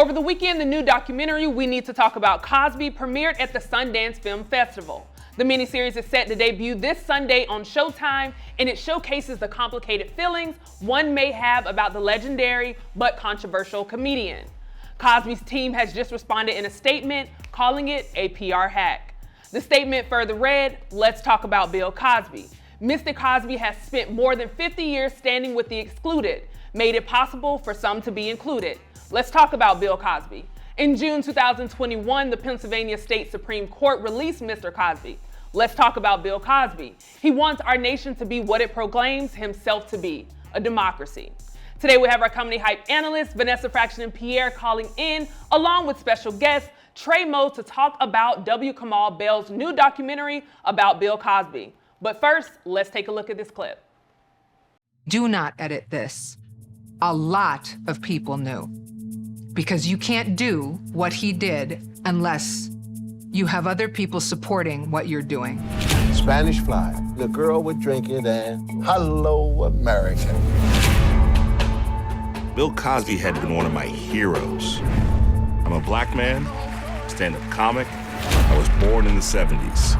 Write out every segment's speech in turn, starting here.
Over the weekend, the new documentary We Need to Talk About Cosby premiered at the Sundance Film Festival. The miniseries is set to debut this Sunday on Showtime, and it showcases the complicated feelings one may have about the legendary but controversial comedian. Cosby's team has just responded in a statement calling it a PR hack. The statement further read, "Let's talk about Bill Cosby. Mr. Cosby has spent more than 50 years standing with the excluded, made it possible for some to be included. Let's talk about Bill Cosby." In June 2021, the Pennsylvania State Supreme Court released Mr. Cosby. Let's talk about Bill Cosby. He wants our nation to be what it proclaims himself to be, a democracy. Today we have our comedy hype analysts, Vanessa Fraction and Pierre, calling in, along with special guest Trey Moe, to talk about W. Kamau Bell's new documentary about Bill Cosby. But first, let's take a look at this clip. Do not edit this. A lot of people knew. Because you can't do what he did unless you have other people supporting what you're doing. Spanish Fly, the girl with drink it and hello America. Bill Cosby had been one of my heroes. I'm a black man, stand-up comic. I was born in the 70s.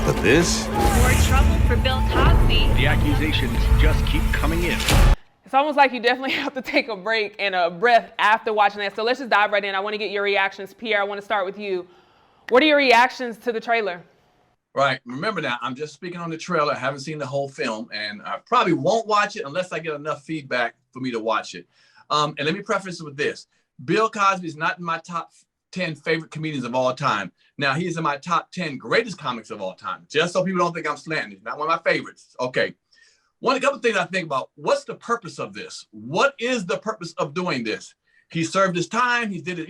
But this? More trouble for Bill Cosby. The accusations just keep coming in. It's almost like you definitely have to take a break and a breath after watching that. So let's just dive right in. I want to get your reactions. Pierre, I want to start with you. What are your reactions to the trailer? Right. Remember now, I'm just speaking on the trailer. I haven't seen the whole film, and I probably won't watch it unless I get enough feedback for me to watch it. And let me preface it with this. Bill Cosby is not in my top 10 favorite comedians of all time. Now, he's in my top 10 greatest comics of all time. Just so people don't think I'm slanting. He's not one of my favorites. Okay. A couple of things I think about. What's the purpose of this? What is the purpose of doing this? He served his time. He did it,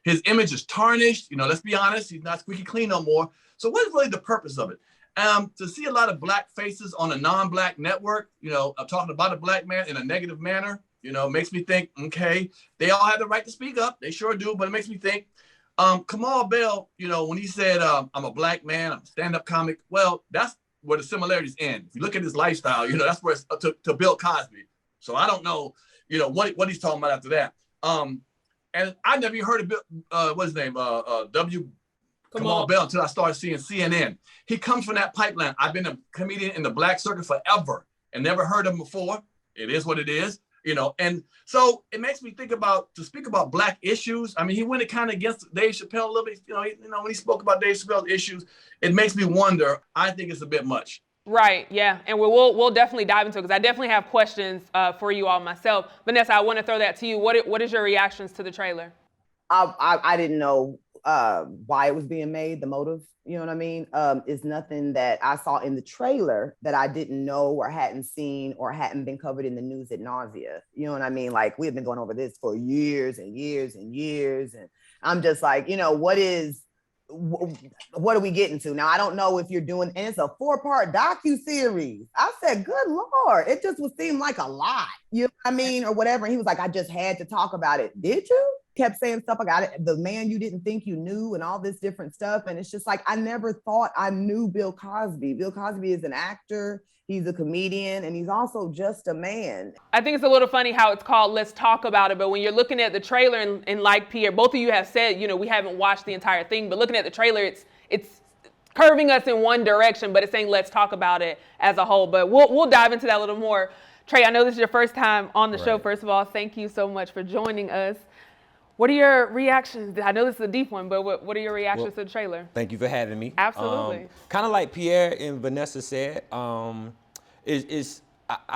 his image is tarnished. Let's be honest. He's not squeaky clean no more. So what is really the purpose of it? To see a lot of black faces on a non-black network, talking about a black man in a negative manner, makes me think, okay, they all have the right to speak up. They sure do, but it makes me think, Kamau Bell, when he said, I'm a black man, I'm a stand-up comic, well, that's where the similarities end. If you look at his lifestyle, that's where it's to Bill Cosby. So I don't know, what he's talking about after that. And I never even heard of Bill, what's his name? W. Kamau Bell until I started seeing CNN. He comes from that pipeline. I've been a comedian in the black circuit forever and never heard of him before. It is what it is, and so it makes me think to speak about black issues. I mean, he went kind of against Dave Chappelle a little bit, when he spoke about Dave Chappelle's issues, it makes me wonder. I think it's a bit much. Right, yeah, and we'll definitely dive into it because I definitely have questions for you all myself. Vanessa, I want to throw that to you. What is your reactions to the trailer? I didn't know why it was being made, the motive, you know what I mean? Is nothing that I saw in the trailer that I didn't know or hadn't seen or hadn't been covered in the news ad nausea. You know what I mean? Like, we've been going over this for years and years and years. And I'm just like, what are we getting to? Now, I don't know if you're doing, and it's a 4-part docuseries. I said, good Lord, it just would seem like a lot, you know what I mean? Or whatever. And he was like, I just had to talk about it. Did you? Kept saying stuff like the man you didn't think you knew and all this different stuff. And it's just like, I never thought I knew Bill Cosby. Bill Cosby is an actor. He's a comedian, and he's also just a man. I think it's a little funny how it's called Let's Talk About It, but when you're looking at the trailer, and like Pierre, both of you have said, we haven't watched the entire thing, but looking at the trailer, it's curving us in one direction, but it's saying let's talk about it as a whole. But we'll dive into that a little more. Trey, I know this is your first time on the show. First of all, thank you so much for joining us. What are your reactions? I know this is a deep one, but what are your reactions to the trailer? Thank you for having me. Absolutely. Kind of like Pierre and Vanessa said, I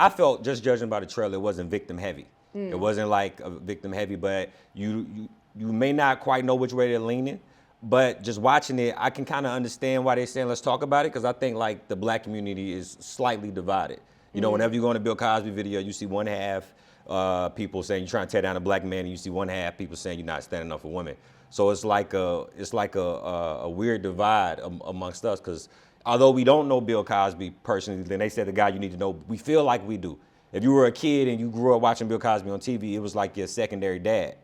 felt, just judging by the trailer, it wasn't victim heavy. It wasn't like a victim heavy, but you may not quite know which way they're leaning. But just watching it, I can kind of understand why they're saying let's talk about it, because I think like the black community is slightly divided. Whenever you go on a Bill Cosby video, you see one half people saying you're trying to tear down a black man, and you see one half people saying you're not standing up for women. So it's like a weird divide amongst us, because although we don't know Bill Cosby personally, then they said the guy you need to know, we feel like we do. If you were a kid and you grew up watching Bill Cosby on TV, it was like your secondary dad.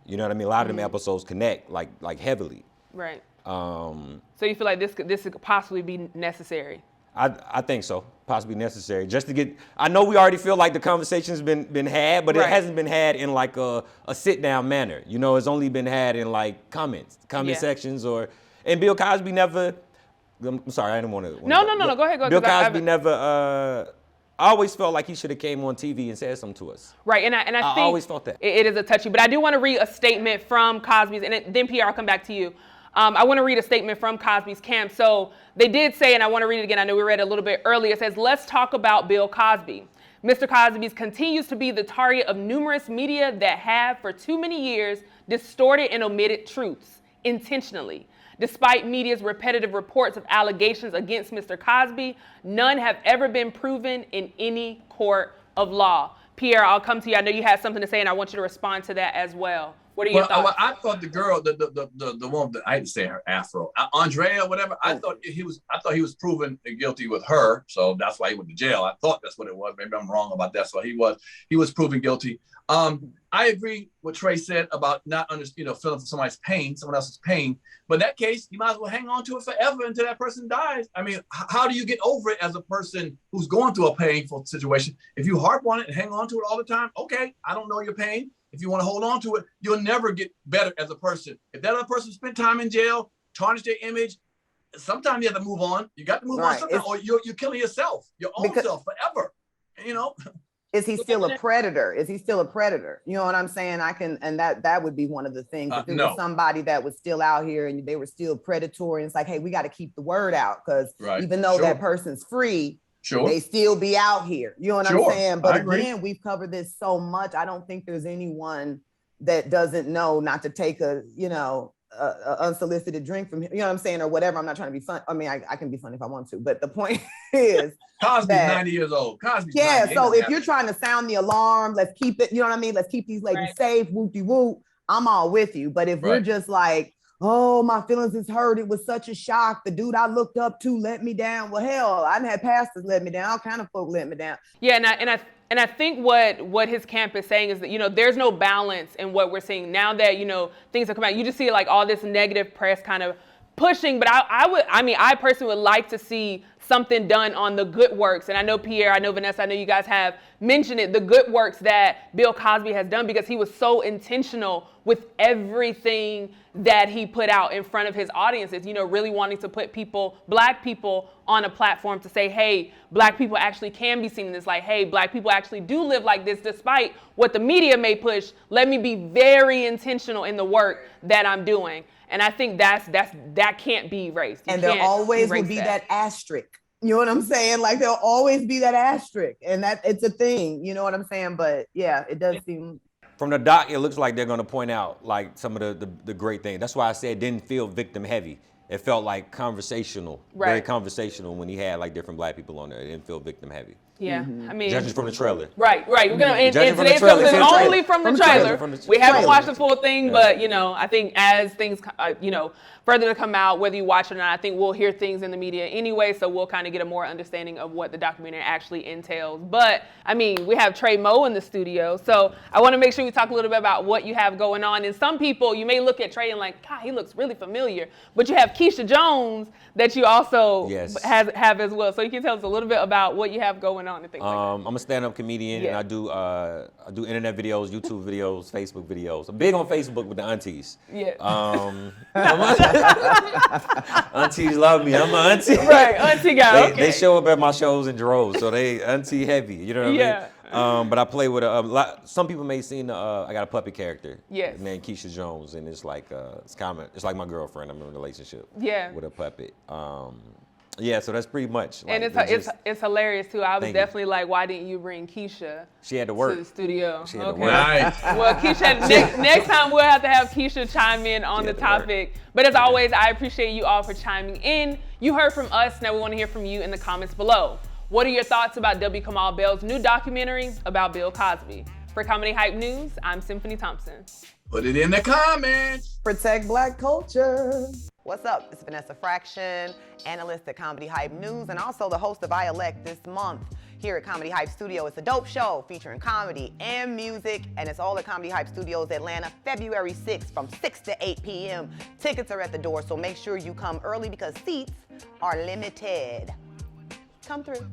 You know what I mean? A lot of them episodes connect like heavily. Right. So you feel like this could possibly be necessary? I think so. possibly necessary. Just to get, I know we already feel like the conversation's been had, but it hasn't been had in like a sit down manner. You know, it's only been had in like comment sections and Bill Cosby never. I'm sorry, I didn't want to. No. Go ahead. Bill Cosby never. I always felt like he should have came on TV and said something to us. Right, and I think I always felt that. It is a touchy, but I do want to read a statement from Cosby's, and then Pierre, I'll come back to you. I want to read a statement from Cosby's camp. So they did say, and I want to read it again, I know we read it a little bit earlier, it says, let's talk about Bill Cosby. Mr. Cosby continues to be the target of numerous media that have, for too many years, distorted and omitted truths intentionally. Despite media's repetitive reports of allegations against Mr. Cosby, none have ever been proven in any court of law. Pierre, I'll come to you. I know you had something to say, and I want you to respond to that as well. What are your thoughts? I thought the girl, the one that I had to say her Afro, Andrea, whatever. I thought he was proven guilty with her, so that's why he went to jail. I thought that's what it was. Maybe I'm wrong about that. So he was proven guilty. I agree what Trey said about not feeling for someone else's pain. But in that case, you might as well hang on to it forever until that person dies. I mean, how do you get over it as a person who's going through a painful situation? If you harp on it and hang on to it all the time, okay, I don't know your pain. If you want to hold on to it, you'll never get better as a person. If that other person spent time in jail, tarnished their image, sometimes you have to move on. You got to move on sometimes, or you're killing yourself, your own self forever. You know? Is he still a predator? Is he still a predator? You know what I'm saying? And that would be one of the things. If it was somebody that was still out here and they were still predatory, and it's like, hey, we got to keep the word out, because even though that person's free, they still be out here. You know what I'm saying? But again, we've covered this so much. I don't think there's anyone that doesn't know not to take a unsolicited drink from him, you know what I'm saying, or whatever. I'm not trying to be fun. I mean, I can be funny if I want to, but the point is Cosby's 90 years old. Cosby's 90. So if you're trying to sound the alarm, let's keep it, you know what I mean? Let's keep these ladies safe, whoop-de-whoop. I'm all with you. But if we're just like, oh, my feelings is hurt, it was such a shock, the dude I looked up to let me down. Well, hell, I done had pastors let me down, all kind of folk let me down. Yeah, and I think what his camp is saying is that, there's no balance in what we're seeing now that, things have come out. You just see like all this negative press kind of pushing, but I personally would like to see something done on the good works. And I know Pierre, I know Vanessa, I know you guys have mentioned it, the good works that Bill Cosby has done, because he was so intentional with everything that he put out in front of his audiences, really wanting to put black people on a platform to say, hey, black people actually can be seen in this light. Hey, black people actually do live like this, despite what the media may push. Let me be very intentional in the work that I'm doing. And I think that can't be erased. And there always will be that asterisk. You know what I'm saying? Like there'll always be that asterisk, and that it's a thing. You know what I'm saying? But yeah, it does seem. From the doc, it looks like they're going to point out like some of the great things. That's why I said it didn't feel victim heavy. It felt like conversational, very conversational when he had like different black people on there. It didn't feel victim heavy. Yeah, I mean, judging from the trailer. Right. We're gonna and today's film is only from the trailer. We haven't watched the full thing, but I think as things further to come out, whether you watch it or not, I think we'll hear things in the media anyway, so we'll kind of get a more understanding of what the documentary actually entails. But I mean, we have Trey Moe in the studio, so I want to make sure we talk a little bit about what you have going on. And some people, you may look at Trey and like, God, he looks really familiar, but you have Keisha Jones that you also have as well. So you can tell us a little bit about what you have going on and things like that. I'm a stand-up comedian, and I do internet videos, YouTube videos, Facebook videos. I'm big on Facebook with the aunties. Yeah. Aunties love me. I'm an auntie. Right, auntie guy. They show up at my shows in droves, so they auntie heavy. You know what I mean? But I play with a lot. Some people may seen I got a puppet character. Yes. Named Keisha Jones, and it's like it's like my girlfriend. I'm in a relationship. Yeah. With a puppet. Yeah, so that's pretty much. Like, and it's hilarious too. I was definitely like, why didn't you bring Keisha? She had to work to the studio. She had to work. Nice. Well, Keisha, next time we'll have to have Keisha chime in on the topic. But as always, I appreciate you all for chiming in. You heard from us. Now we want to hear from you in the comments below. What are your thoughts about W. Kamau Bell's new documentary about Bill Cosby? For Comedy Hype News, I'm Symphony Thompson. Put it in the comments. Protect Black culture. What's up? It's Vanessa Fraction, analyst at Comedy Hype News, and also the host of I Elect this month here at Comedy Hype Studio. It's a dope show featuring comedy and music, and it's all at Comedy Hype Studios Atlanta, February 6th from 6 to 8 p.m. Tickets are at the door, so make sure you come early because seats are limited. Come through.